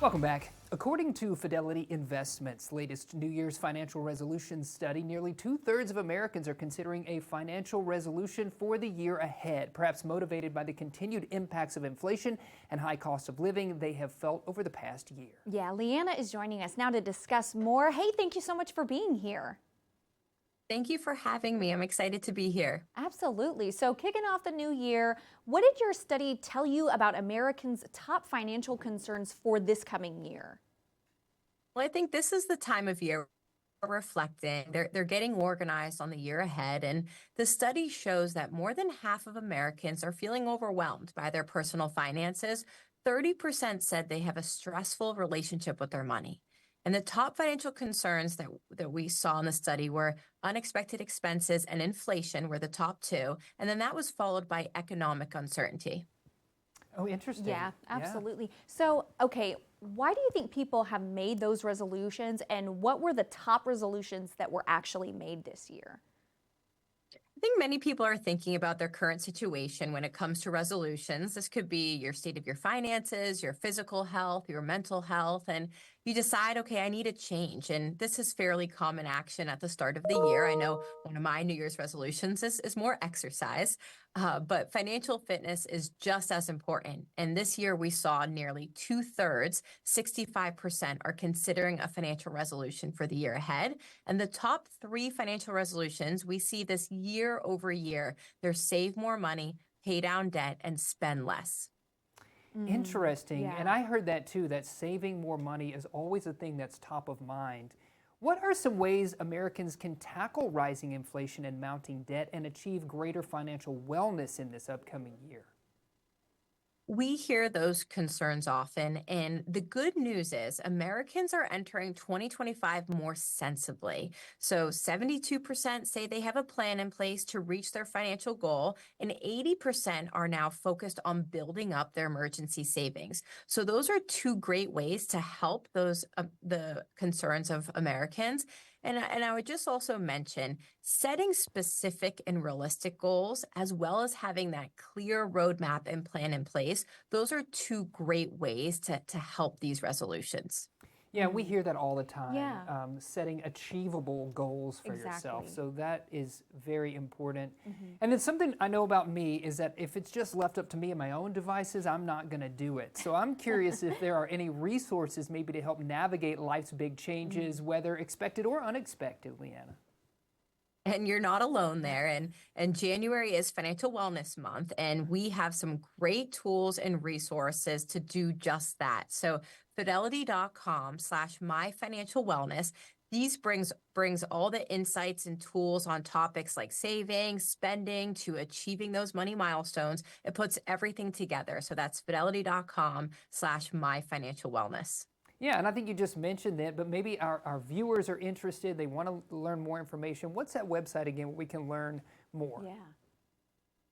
Welcome back. According to Fidelity Investments' latest New Year's financial resolution study, nearly two-thirds of Americans are considering a financial resolution for the year ahead, perhaps motivated by the continued impacts of inflation and high cost of living they have felt over the past year. Yeah, Leanna is joining us now to discuss more. Hey, thank you so much for being here. Thank you for having me. I'm excited to be here. Absolutely. So, kicking off the new year, what did your study tell you about Americans' top financial concerns for this coming year? Well, I think this is the time of year we're reflecting. They're getting organized on the year ahead. And the study shows that more than half of Americans are feeling overwhelmed by their personal finances. 30% said they have a stressful relationship with their money. And the top financial concerns that we saw in the study were unexpected expenses and inflation were the top two. And then that was followed by economic uncertainty. Oh, interesting. Yeah, absolutely. So, okay, why do you think people have made those resolutions, and what were the top resolutions that were actually made this year? I think many people are thinking about their current situation when it comes to resolutions. This could be your state of your finances, your physical health, your mental health, and you decide, okay, I need a change. And this is fairly common action at the start of the year. I know one of my New Year's resolutions is more exercise, but financial fitness is just as important. And this year we saw nearly two-thirds, 65% are considering a financial resolution for the year ahead. And the top three financial resolutions, we see this year over year. They're save more money, pay down debt, and spend less. Interesting. Yeah. And I heard that too, that saving more money is always a thing that's top of mind. What are some ways Americans can tackle rising inflation and mounting debt and achieve greater financial wellness in this upcoming year? We hear those concerns often, and the good news is Americans are entering 2025 more sensibly. So 72% say they have a plan in place to reach their financial goal, and 80% are now focused on building up their emergency savings. So those are two great ways to help those the concerns of Americans. And I would just also mention setting specific and realistic goals, as well as having that clear roadmap and plan in place. Those are two great ways to help these resolutions. Yeah, we hear that all the time. Yeah. Setting achievable goals for yourself. Exactly. So that is very important. And then something I know about me is that if it's just left up to me and my own devices, I'm not going to do it. So I'm curious if there are any resources maybe to help navigate life's big changes, whether expected or unexpected, Leanna. And you're not alone there. And January is Financial Wellness Month, and we have some great tools and resources to do just that. So fidelity.com/myfinancialwellness. These brings all the insights and tools on topics like saving, spending, to achieving those money milestones. It puts everything together. So that's fidelity.com/myfinancialwellness. Yeah, and I think you just mentioned that, but maybe our viewers are interested. They want to learn more information. What's that website again where we can learn more? Yeah.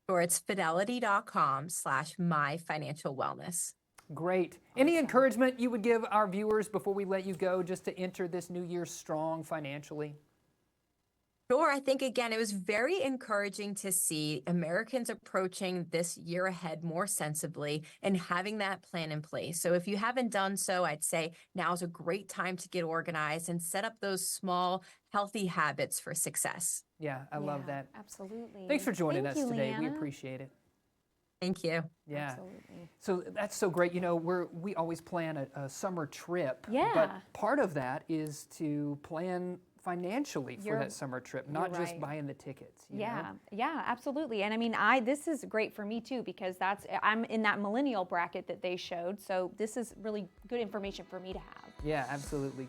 Or it's fidelity.com/myfinancialwellness. Great. Any encouragement you would give our viewers before we let you go just to enter this new year strong financially? Sure. I think, again, it was very encouraging to see Americans approaching this year ahead more sensibly and having that plan in place. So if you haven't done so, I'd say now is a great time to get organized and set up those small, healthy habits for success. Yeah, I love that. Absolutely. Thanks for joining Thank us you, today. We Leanna. appreciate it. Thank you. Yeah. Absolutely. So that's so great. You know, we always plan a summer trip. Yeah. But part of that is to plan financially for that summer trip, not just right. buying the tickets. You Yeah, know? yeah, absolutely. And I mean, this is great for me too, because I'm in that millennial bracket that they showed. So this is really good information for me to have. Yeah, absolutely.